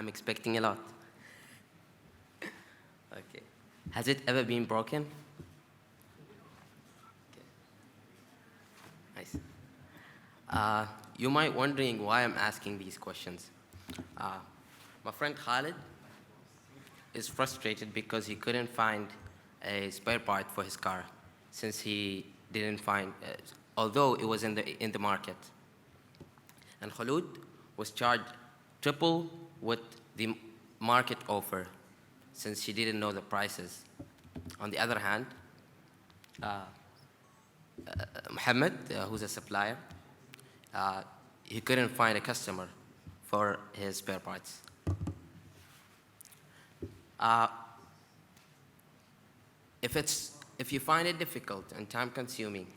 I'm expecting a lot. Okay. Has it ever been broken? Okay. Nice. You might wondering why I'm asking these questions. Uh, my friend Khalid is frustrated because he couldn't find a spare part for his car since he didn't find, although it was in the market. And Khulud was charged triple what the market offer since she didn't know the prices. On the other hand, Mohammed, who's a supplier, uh, he couldn't find a customer for his spare parts. Uh, if you find it difficult and time-consuming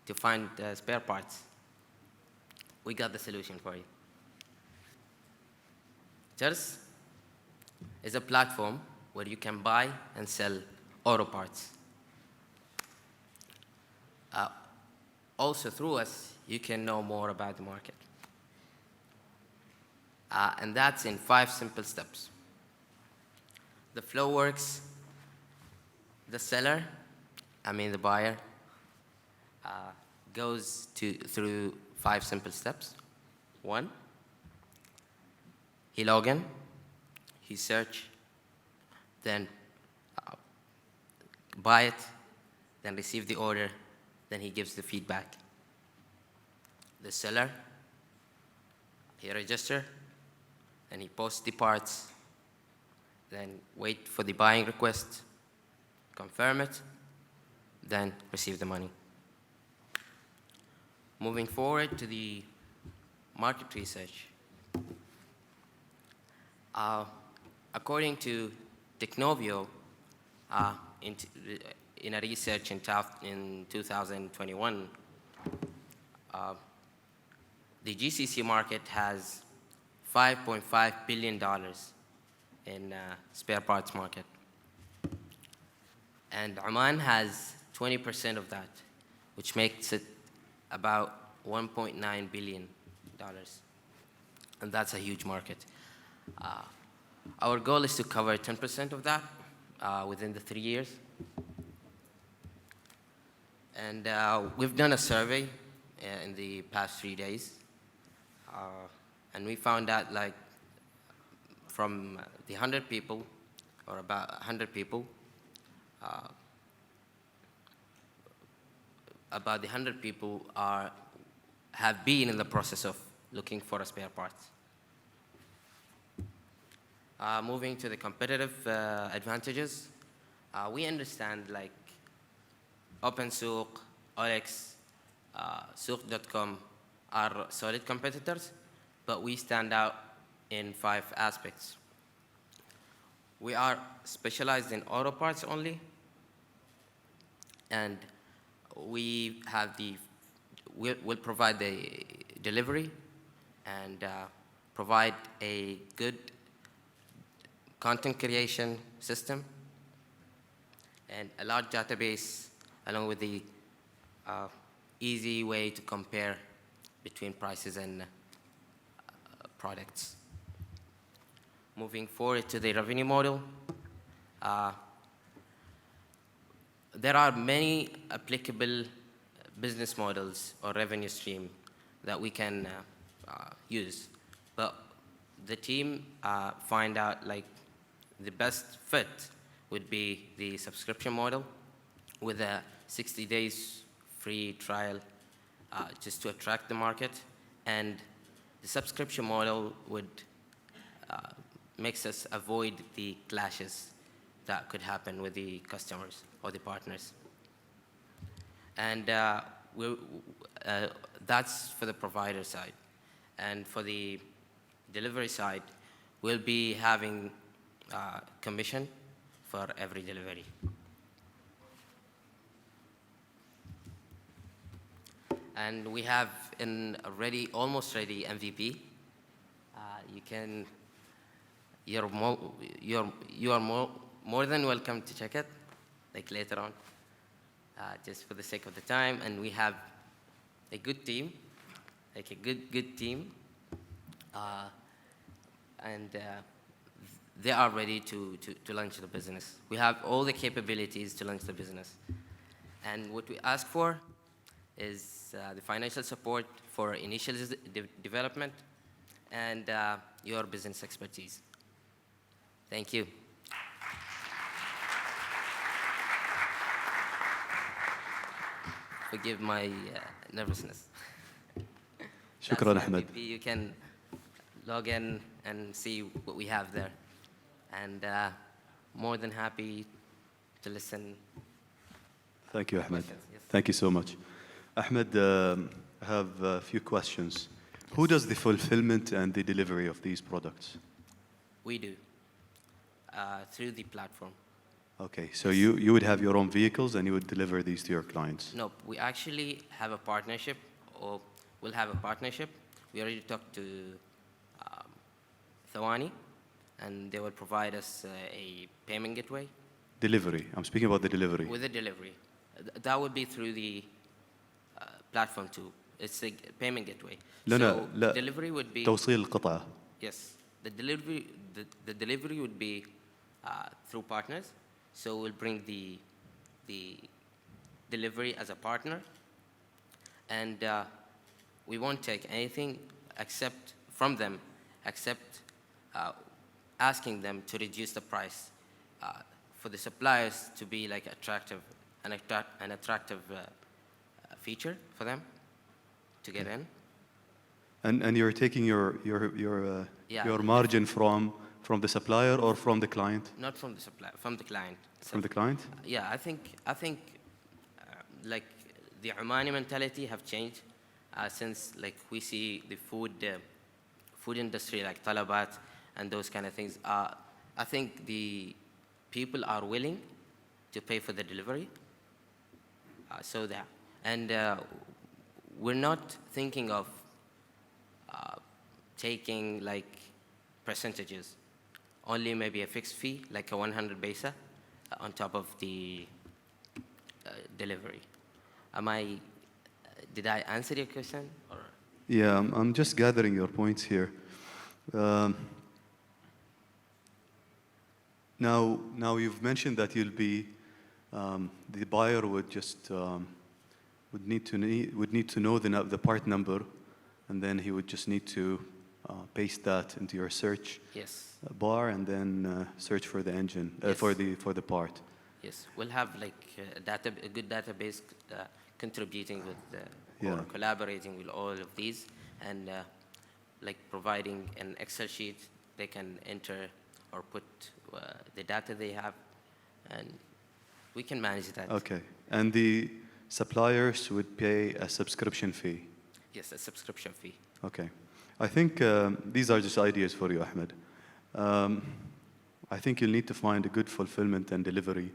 to find spare parts, we got the solution for you. Jers is a platform where you can buy and sell auto parts. Also, through us, you can know more about the market. And that's in 5 simple steps. The flow works. The seller, the buyer, goes through 5 simple steps. 1, he log in, he search, then buy it, then receive the order, then he gives the feedback. The seller, he register, and he posts the parts, then wait for the buying request, confirm it, then receive the money. Moving forward to the market research. According to Technovio, in a research in 2021, the GCC market has $5.5 billion in spare parts market. And Oman has 20% of that, which makes it about $1.9 billion. And that's a huge market. Our goal is to cover 10% of that within the 3 years. And we've done a survey in the past 3 days. And we found out from the 100 people, or about 100 people, about the 100 people have been in the process of looking for a spare part. Moving to the competitive advantages, we understand OpenSouq, OLX, Souq.com are solid competitors, but we stand out in 5 aspects. We are specialized in auto parts only, and we'll provide the delivery and provide a good content creation system and a large database, along with the easy way to compare between prices and products. Moving forward to the revenue model, there are many applicable business models or revenue stream that we can use, but the team find out the best fit would be the subscription model with a 60 days free trial just to attract the market, and the subscription model would makes us avoid the clashes that could happen with the customers or the partners. And that's for the provider side. And for the delivery side, we'll be having commission for every delivery. And we have almost ready MVP. You are more than welcome to check it, later on, just for the sake of the time. And we have a good team, a good team, and they are ready to launch the business. We have all the capabilities to launch the business. And what we ask for is the financial support for initial development and your business expertise. Thank you. Forgive my nervousness. شكرا أحمد. You can log in and see what we have there. And more than happy to listen. Thank you, Ahmed. Yes. Thank you so much. Ahmed, I have a few questions. Yes. Who does the fulfillment and the delivery of these products? We do, through the platform. Okay, so you would have your own vehicles and you would deliver these to your clients? No, we actually have a partnership, or we'll have a partnership. We already talked to Thawani, and they will provide us a payment gateway. Delivery. I'm speaking about the delivery. With the delivery. That would be through the platform too. It's a payment gateway. So the delivery would be... توصيل القطعة. Yes. The delivery would be through partners. So we'll bring the delivery as a partner. And we won't take anything except from them, except asking them to reduce the price for the suppliers to be like an attractive feature for them to get in. And you're taking your margin from the supplier or from the client? Not from the supplier, from the client. From the client? Yeah, I think like the Omani mentality have changed since like we see the food industry like talabat and those kind of things. I think the people are willing to pay for the delivery. And we're not thinking of taking like percentages, only maybe a fixed fee, like a 100 baisa on top of the delivery. Did I answer your question? Or? Yeah, I'm just gathering your points here. Now you've mentioned that you'll be, the buyer would just would need to know the part number, and then he would just need to paste that into your search bar, and then search for the engine for the part. Yes, we'll have like a good database contributing with or collaborating with all of these, and like providing an Excel sheet they can enter or put the data they have, and we can manage that. Okay, and the suppliers would pay a subscription fee? Yes, a subscription fee. Okay. I think these are just ideas for you, Ahmed. I think you'll need to find a good fulfillment and delivery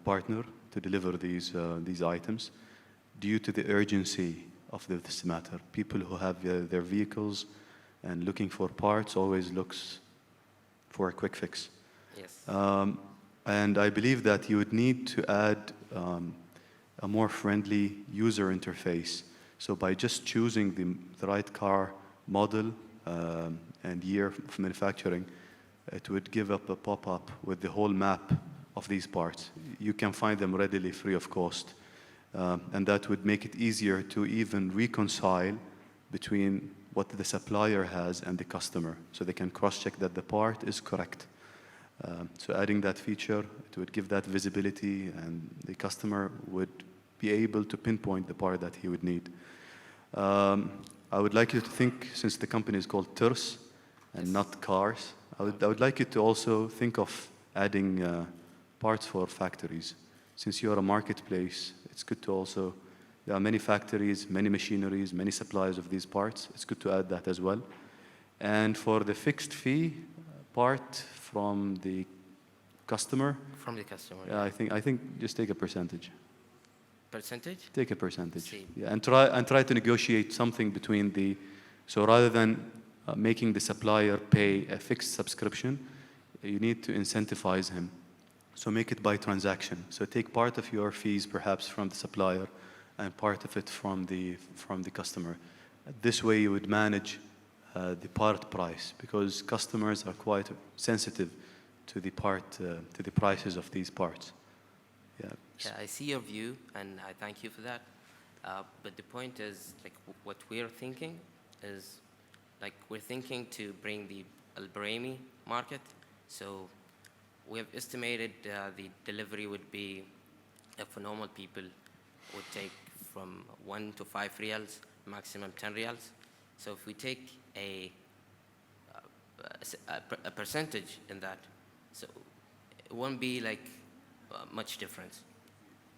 partner to deliver these items due to the urgency of this matter. People who have their vehicles and looking for parts always looks for a quick fix. Yes. And I believe that you would need to add a more friendly user interface. So by just choosing the right car model and year of manufacturing, it would give up a pop-up with the whole map of these parts. You can find them readily free of cost. And that would make it easier to even reconcile between what the supplier has and the customer, so they can cross-check that the part is correct. So adding that feature, it would give that visibility, and the customer would be able to pinpoint the part that he would need. I would like you to think, since the company is called TIRS and not cars, I would like you to also think of adding parts for factories. Since you are a marketplace, it's good to also, there are many factories, many machineries, many suppliers of these parts. It's good to add that as well. And for the fixed fee part from the customer. From the customer. Yeah, I think just take a percentage. Percentage? Take a percentage. Yeah, and try to negotiate something between the, so rather than making the supplier pay a fixed subscription, you need to incentivize him. So make it by transaction. So take part of your fees perhaps from the supplier and part of it from the customer. This way you would manage the part price, because customers are quite sensitive to the to the prices of these parts. Yeah. Yeah, I see your view, and I thank you for that. But the point is, like, what we're thinking is, like, we're thinking to bring the Al Barami market. So we have estimated the delivery would be, for normal people, would take from 1 to 5 riyals, maximum 10 riyals. So if we take a percentage in that, so it won't be like much difference.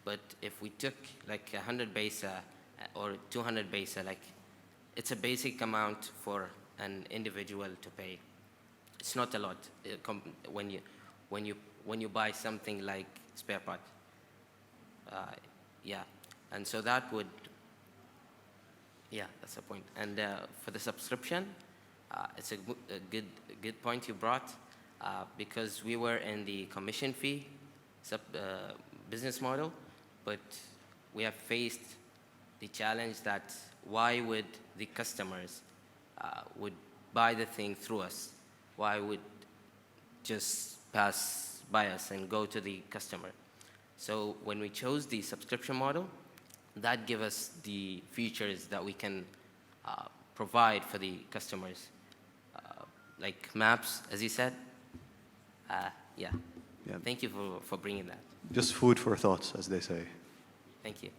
But if we took like 100 besa or 200 besa, like it's a basic amount for an individual to pay. It's not a lot when you buy something like spare part. Yeah, and so that would, yeah, that's the point. And for the subscription, it's a good point you brought, because we were in the commission fee business model, but we have faced the challenge that why would the customers would buy the thing through us? Why would just pass by us and go to the customer? So when we chose the subscription model, that give us the features that we can provide for the customers, like maps, as you said. Yeah. Yeah. Thank you for bringing that. Just food for thoughts, as they say. Thank you.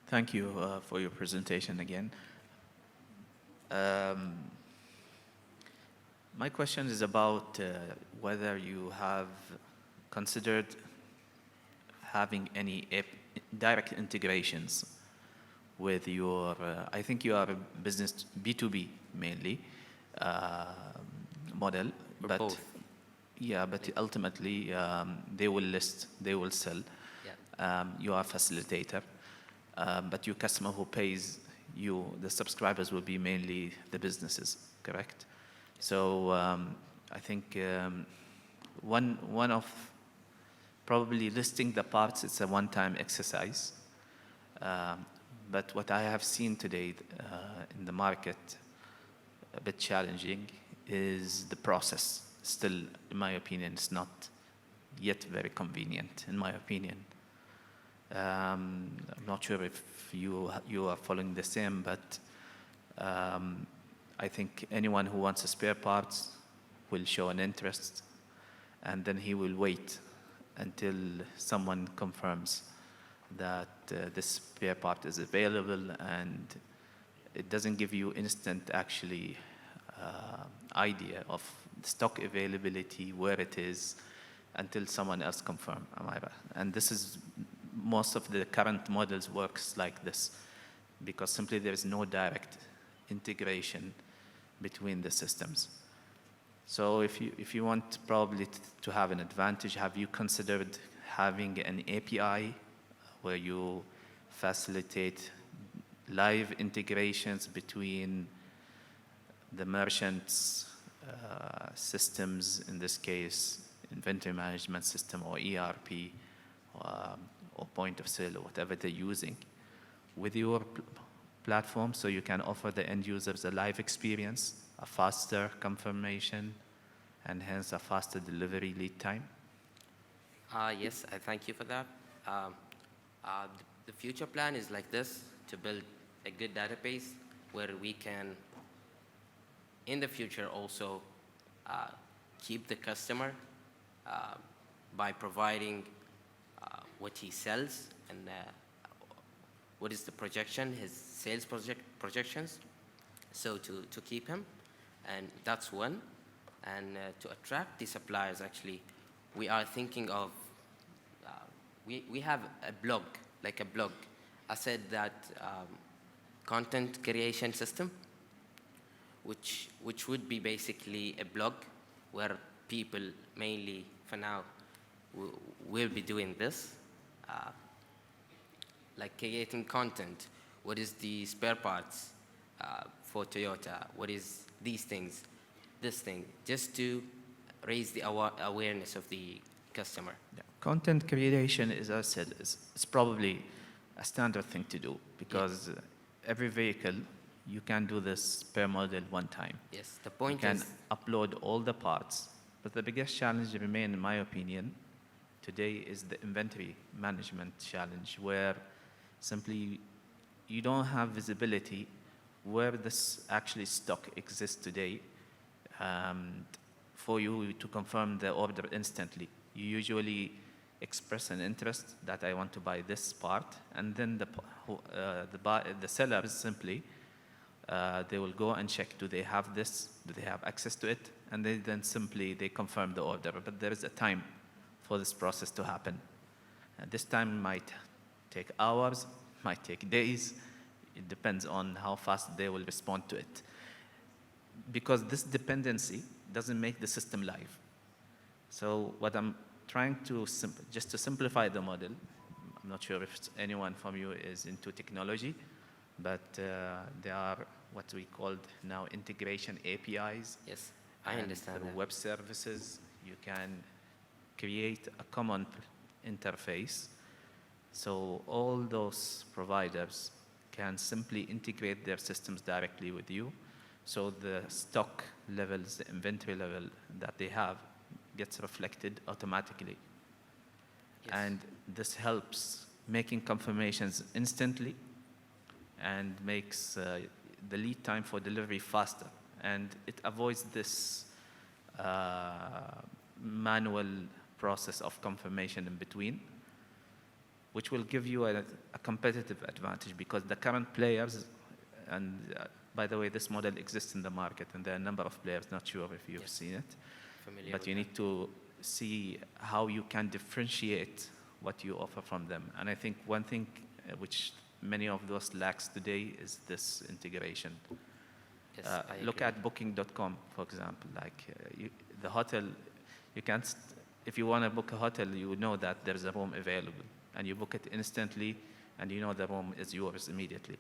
Thank you for your presentation again. My question is about whether you have considered having any direct integrations with your, I think you are a business B2B mainly model. Or but both. Yeah, but ultimately they will list, they will sell. Yeah. You are a facilitator, but your customer who pays you, the subscribers will be mainly the businesses, correct? So I think one of probably listing the parts, it's a one-time exercise. But what I have seen today in the market, a bit challenging, is the process. Still, in my opinion, it's not yet very convenient, in my opinion. I'm not sure if you are following the same, but I think anyone who wants a spare parts will show an interest, and then he will wait until someone confirms that this spare part is available, and it doesn't give you instant actually idea of stock availability, where it is, until someone else confirms. And this is, most of the current models works like this, because simply there is no direct integration between the systems. So if you want probably to have an advantage, have you considered having an API where you facilitate live integrations between the merchants' systems, in this case, inventory management system or ERP, or point of sale, or whatever they're using, with your platform, so you can offer the end users a live experience, a faster confirmation, and hence a faster delivery lead time? Yes, I thank you for that. The future plan is like this, to build a good database where we can, in the future, also keep the customer by providing what he sells and what is the projection, his sales projections, so to keep him. And that's one. And to attract the suppliers, actually, we are thinking of, we have a blog, like a blog. I said that content creation system, which would be basically a blog where people mainly, for now, will be doing this, like creating content. What is the spare parts for Toyota? What is these things, this thing, just to raise the awareness of the customer. Yeah. Content creation, as I said, is probably a standard thing to do because every vehicle, you can do this per model one time. Yes, the You point can is, upload all the parts, but the biggest challenge remain, in my opinion, today is the inventory management challenge, where simply you don't have visibility where this actually stock exists today for you to confirm the order instantly. You usually express an interest that I want to buy this part, and then the sellers simply they will go and check, do they have this, do they have access to it, and then simply they confirm the order. But there is a time for this process to happen. This time might take hours, might take days. It depends on how fast they will respond to it. Because this dependency doesn't make the system live. So what I'm trying to, just to simplify the model, I'm not sure if anyone from you is into technology, but there are what we call now integration APIs. yes, I And understand through that. web services, you can create a common interface. So all those providers can simply integrate their systems directly with you. So the stock levels, the inventory level that they have gets reflected automatically. Yes. And this helps making confirmations instantly and makes the lead time for delivery faster. And it avoids this manual process of confirmation in between, which will give you a competitive advantage because the current players, and by the way, this model exists in the market and there are a number of players, not sure if you've Yes. seen it, Familiar but with you that. need to see how you can differentiate what you offer from them. And I think one thing which many of those lacks today is this integration. Yes, I Look agree. at booking.com, for example, like the hotel, you can't, if you want to book a hotel, you know that there's a room available and you book it instantly and you know the room is yours immediately,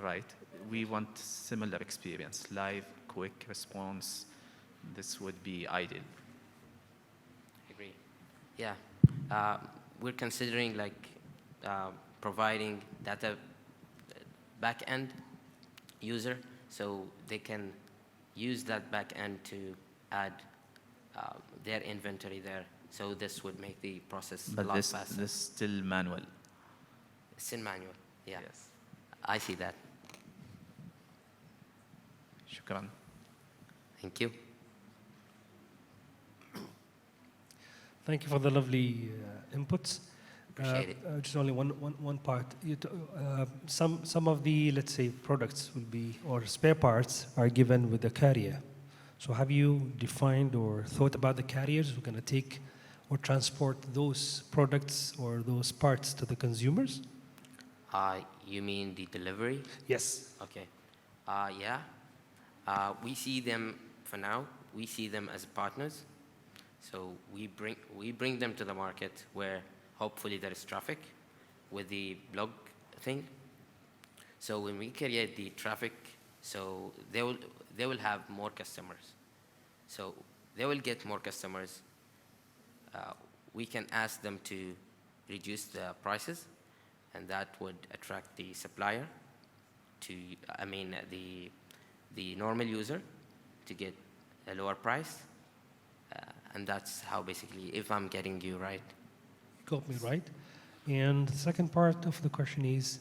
right? We want similar experience, live, quick response. This would be ideal. Agree. Yeah. We're considering like providing data back-end user so they can use that back-end to add their inventory there. So this would make the process a But lot this faster. is still manual. It's in manual. Yeah. Yes. I see that. Shukran. Thank you. Thank you for the lovely inputs. Appreciate it. Just only one part. Some of the, let's say, products will be, or spare parts are given with the carrier. So have you defined or thought about the carriers who are going to take or transport those products or those parts to the consumers? You mean the delivery? Yes. Okay. Yeah. We see them, for now, we see them as partners. So we bring them to the market where hopefully there is traffic with the blog thing. So when we create the traffic, so they will have more customers. So they will get more customers. We can ask them to reduce the prices, and that would attract the supplier to, the normal user to get a lower price. And that's how basically, if I'm getting you right. Got me right. And the second part of the question is,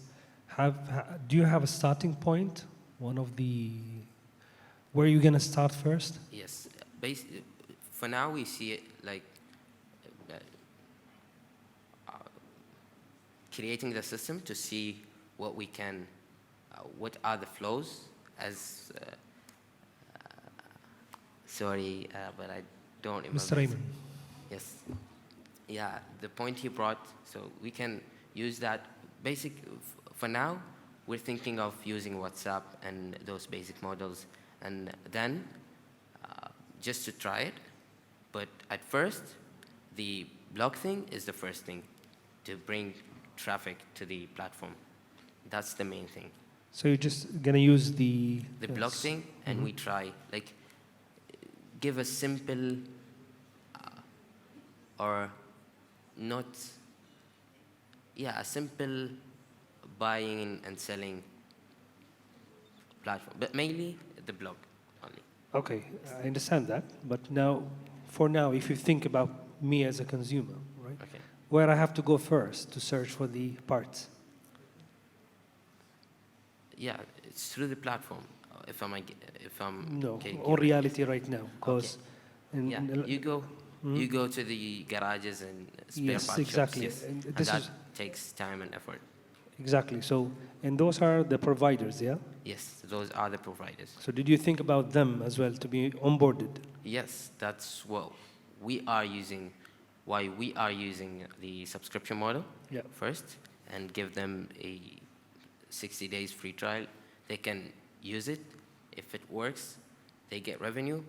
do you have a starting point? One of the, where are you going to start first? Yes. For now, we see it like creating the system to see what we can, what are the flows as, sorry, but I don't remember. Mr. Raymond. Yes. Yeah, the point he brought, so we can use that for now, we're thinking of using WhatsApp and those basic models, and then just to try it. But at first, the blog thing is the first thing to bring traffic to the platform. That's the main thing. So you're just going to use the Blog thing, and we try, like, give a simple or not Yeah, a simple buying and selling platform, but mainly the blog only. Okay, I understand that. But now, for now, if you think about me as a consumer, right? Okay. Where I have to go first to search for the parts? Yeah, it's through the platform. If I'm No, getting or you right. reality right now, because Yeah, you go to the garages and spare Yes, part exactly. shops, yes, And and this that is takes time and effort. exactly. So, and those are the providers, yeah. Yes, those are the providers. So, did you think about them as well to be onboarded? Yes, that's what we are using. Why we are using the subscription model Yeah. first, and give them a 60 days free trial. They can use it. If it works, they get revenue.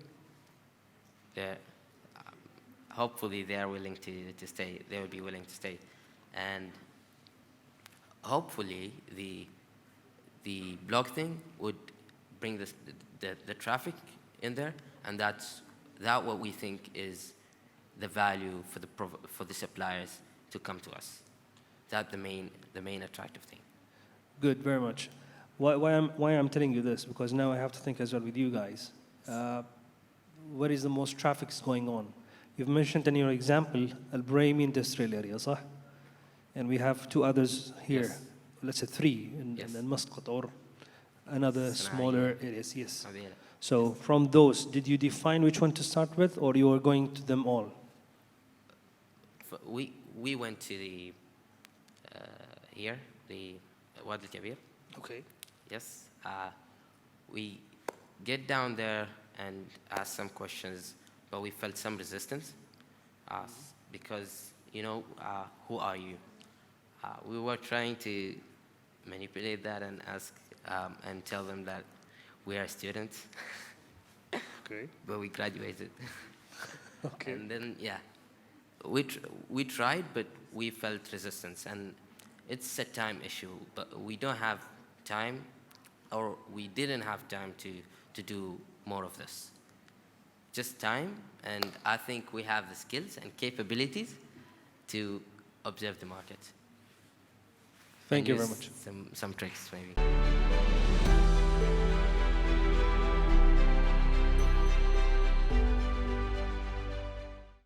They're, hopefully, they are willing to stay. They will be willing to stay, and hopefully, the blog thing would bring the traffic in there, and that's what we think is the value for the suppliers to come to us. That's the main attractive thing. Good, very much. Why I'm telling you this? Because now I have to think as well with you guys. Where is the most traffic is going on? You've mentioned in your example Al Brahimi industrial area, صح? And we have two others here. Yes. Let's say three Yes. in Muscat or another smaller areas. Yes. Abdel. So from those, did you define which one to start with, or you are going to them all? We went to the here the Wadi Al-Kabir. Okay. Yes. We get down there and ask some questions, but we felt some resistance because, who are you? We were trying to manipulate that and ask and tell them that we are students, Okay. but we graduated. Okay. And then, yeah, we tried, but we felt resistance. And it's a time issue, but we don't have time, or we didn't have time to do more of this. Just time, and I think we have the skills and capabilities to observe the market. Thank and you very use much. Some tricks, maybe.